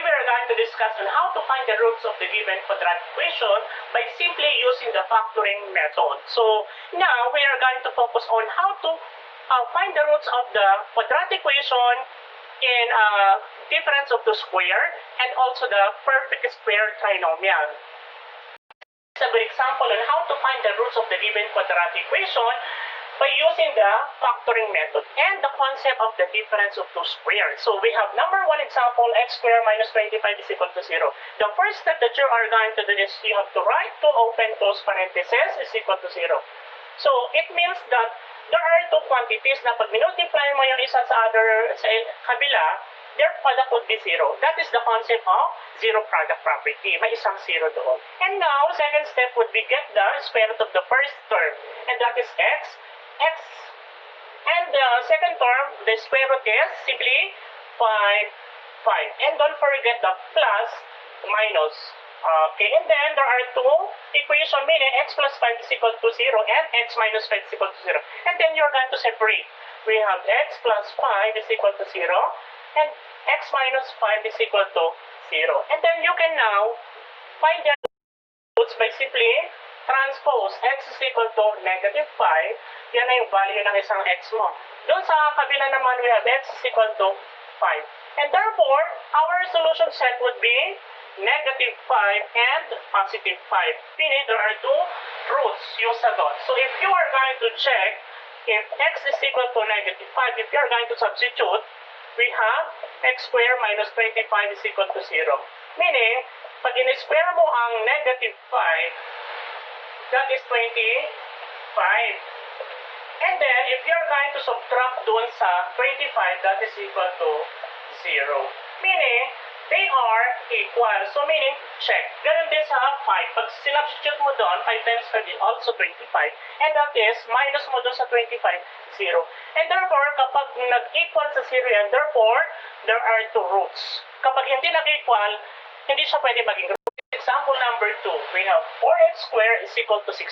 we are going to discuss on how to find the roots of the given quadratic equation by simply using the factoring method. So now we are going to focus on how to find the roots of the quadratic equation in difference of the square and also the perfect square trinomial. It's a good example on how to find the roots of the given quadratic equation by using the factoring method and the concept of the difference of two squares. So we have number one example, x squared minus 25 is equal to 0. The first step that you are going to do is you have to write two open close parentheses is equal to 0. So it means that there are two quantities na pag minultiply mo yung isa sa other sa kabila, their product would be 0. That is the concept of zero product property. May isang 0 doon. And now, second step would be get the square root of the first term. And that is x. And the second term, the square root is simply 5. And don't forget the plus, minus. Okay, and then there are two equations, meaning x plus 5 is equal to 0 and x minus 5 is equal to 0. And then you're going to separate. We have x plus 5 is equal to 0 and x minus 5 is equal to 0. And then you can now find the roots by simply transpose x is equal to negative 5. Yan na yung value ng isang x mo. Doon sa kabila naman, we have x is equal to 5. And therefore, our solution set would be negative 5 and positive 5. Meaning, there are two roots yung sagot. So, if you are going to check if x is equal to negative 5, if you are going to substitute, we have x squared minus 25 is equal to 0. Meaning, pag in-square mo ang negative 5, that is 25. And then, if you're going to subtract dun sa 25, that is equal to 0. Meaning, they are equal. So, meaning, check. Ganun din sa 5. Pag sinubstitute mo doon, 5 times 5 is also 25. And that is, minus mo doon sa 25, 0. And therefore, kapag nag-equal sa 0 yan, therefore, there are two roots. Kapag hindi nag-equal, hindi siya pwede maging root. Example number 2, we have 4x squared is equal to 16.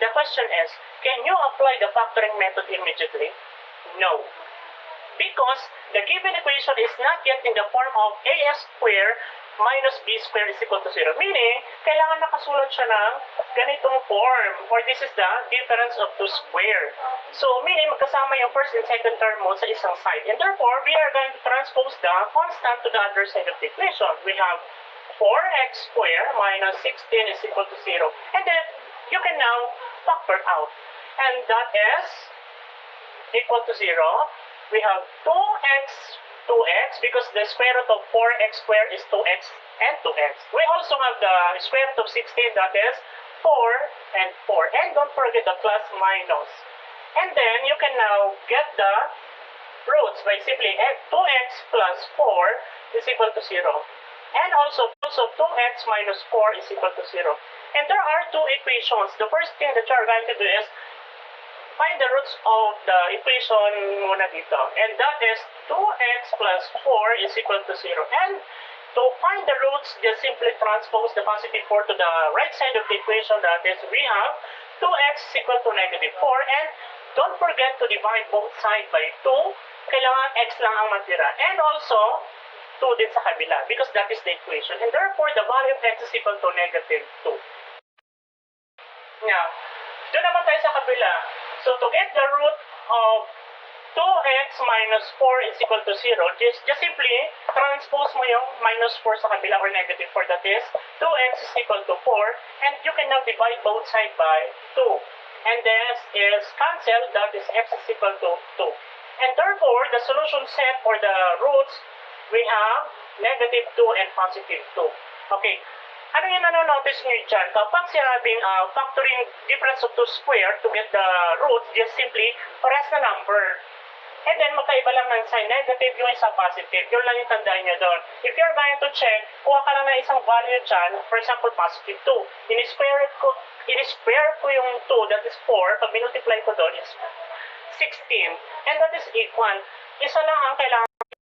The question is, can you apply the factoring method immediately? No. Because the given equation is not yet in the form of as squared minus b squared is equal to 0. Meaning, kailangan nakasulat siya ng ganitong form. Or this is the difference of two squares. So, meaning, magkasama yung first and second term mo sa isang side. And therefore, we are going to transpose the constant to the other side of the equation. We have 4x squared minus 16 is equal to 0. And then, you can now factor out. And that is equal to 0. We have 2x because the square root of 4x squared is 2x and 2x. We also have the square root of 16, that is 4 and 4. And don't forget the plus minus. And then, you can now get the roots by simply 2x plus 4 is equal to 0. And also 2x minus 4 is equal to 0. And there are two equations. The first thing that you are going to do is find the roots of the equation muna dito. And that is 2x plus 4 is equal to 0. And to find the roots, just simply transpose the positive 4 to the right side of the equation. That is, we have 2x is equal to negative 4. And don't forget to divide both sides by 2. Kailangan x lang ang matira. And also, 2 din sa kabila because that is the equation. And therefore, the value of x is equal to negative 2. Now, doon naman tayo sa kabila. So, to get the root of 2x minus 4 is equal to 0, just simply transpose mo yung minus 4 sa kabila or negative 4. That is, 2x is equal to 4. And you can now divide both sides by 2. And this is cancelled. That is, x is equal to 2. And therefore, the solution set for the roots, we have negative 2 and positive 2. Okay. Ano yung nanonotice nyo dyan? Kapag sinabing factoring difference of two square to get the roots, just simply press the number. And then, magkaiba lang ng sign. Negative yung isa positive. Yun lang yung tandaan nyo doon. If you're going to check, kuha ka lang ng isang value dyan. For example, positive 2. In-square ko yung 2, that is 4. Pag minultiply ko doon is 16. And that is equal. Isa lang ang kailangan.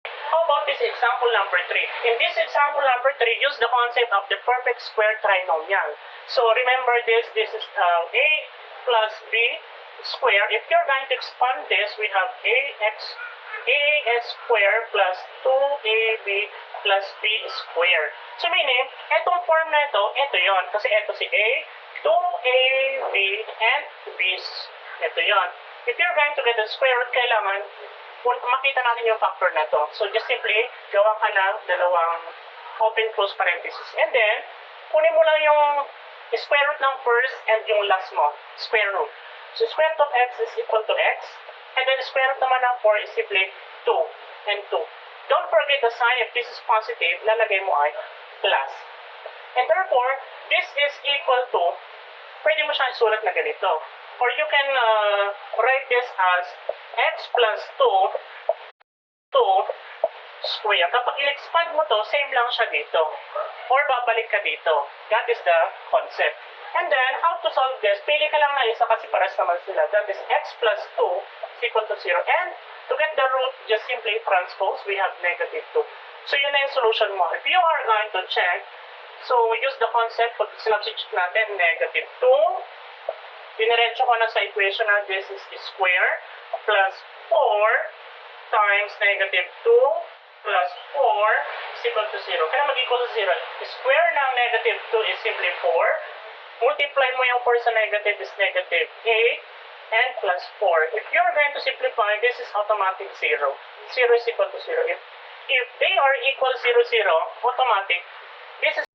How about this example number 3? In this example number 3, use the concept of the perfect square trinomial. So remember this is a plus b square. If you're going to expand this, we have as squared plus 2 2ab plus b squared. So meaning, etong form na ito yon. Kasi ito si a, 2ab and b. Ito yon. If you're going to get the square root, kailangan makita natin yung factor na to. So just simply, gawa ka ng dalawang open close parenthesis. And then, kunin mo lang yung square root ng first and yung last mo, square root. So square root of x is equal to x. And then square root naman ng 4 is simply 2 and 2. Don't forget the sign. If this is positive, lalagay mo ay plus. And therefore, this is equal to, pwede mo siyang isulat na ganito. Or you can write this as x plus 2 square. Kapag in-expand mo to, same lang siya dito. Or babalik ka dito. That is the concept. And then, how to solve this? Pili ka lang na isa kasi pares naman sila. That is x plus 2 is equal to 0. And to get the root, just simply transpose. We have negative 2. So, yun na yung solution mo. If you are going to check, so use the concept, pag sinubstitute natin, negative 2. Diniretso ko na sa equation na this is square plus 4 times negative 2 plus 4 is equal to 0. Kaya mag-equal to 0. Square ng negative 2 is simply 4. Multiply mo yung 4 sa negative is negative 8 and plus 4. If you're going to simplify, this is automatic 0. 0 is equal to 0. If they are equal 0, 0, automatic, this is.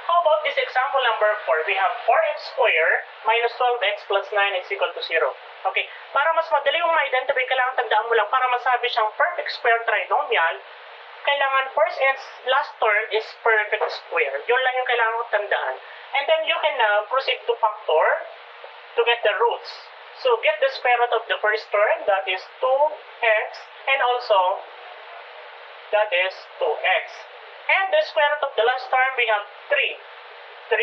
How about this example number 4? We have 4x squared minus 12x plus 9 is equal to 0. Okay, para mas madali yung ma-identify, kailangan tandaan mo lang, para masabi siyang perfect square trinomial, kailangan first and last term is perfect square. Yun lang yung kailangan mo tandaan. And then you can proceed to factor to get the roots. So get the square root of the first term, that is 2x, and also that is 2x. And the square root of the last term, we have 3. 3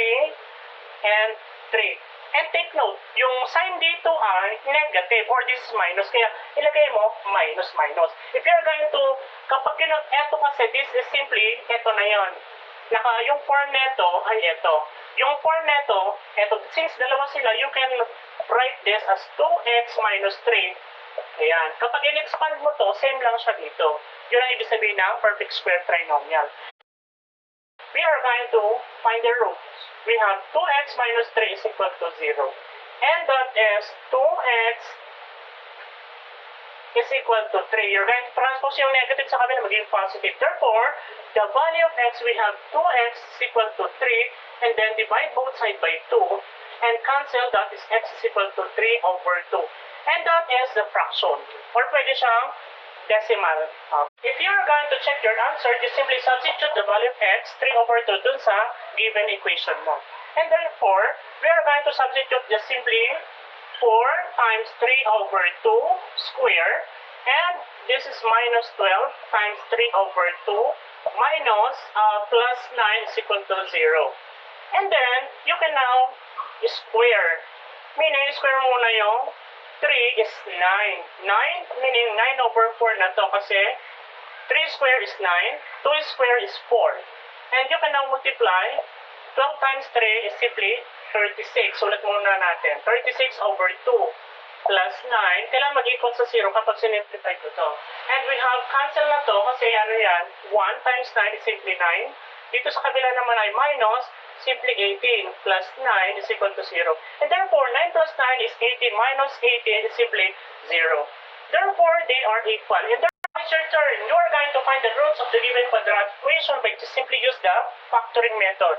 and 3. And take note, yung sign dito ay negative or this is minus. Kaya ilagay mo minus, minus. If you're going to, kapag eto kasi, this is simply, eto na yon. Yung form neto ay eto. Yung form neto, eto, since dalawa sila, you can write this as 2x minus 3. Ayan. Kapag in-expand mo to, same lang siya dito. Yun ang ibig sabihin ng perfect square trinomial. We are going to find the roots. We have 2x minus 3 is equal to 0. And that is 2x is equal to 3. You're going to transpose yung negative sa kabila, maging positive. Therefore, the value of x, we have 2x is equal to 3. And then divide both sides by 2. And cancel, that is x is equal to 3 over 2. And that is the fraction. Or pwede siyang decimal. If you are going to check your answer, just simply substitute the value of x, 3 over 2, dun sa given equation mo. And therefore, we are going to substitute just simply 4 times 3 over 2 square, and this is minus 12 times 3 over 2 minus plus 9 is equal to 0. And then, you can now square. Meaning, square muna yung 3 is 9. 9, meaning 9 over 4 na to kasi 3 square is 9, 2 square is 4. And you can now multiply. 12 times 3 is simply 36. Ulit muna natin. 36 over 2 plus 9. Kailangan mag-equal sa 0 kapag sinimplify ko to. And we have cancel na to kasi ano yan, 1 times 9 is simply 9. Dito sa kabila naman ay minus, simply 18 plus 9 is equal to 0. And therefore, 9 plus 9 is 18 minus 18 is simply 0. Therefore, they are equal. In the it's your turn. You are going to find the roots of the given quadratic equation by just simply use the factoring method.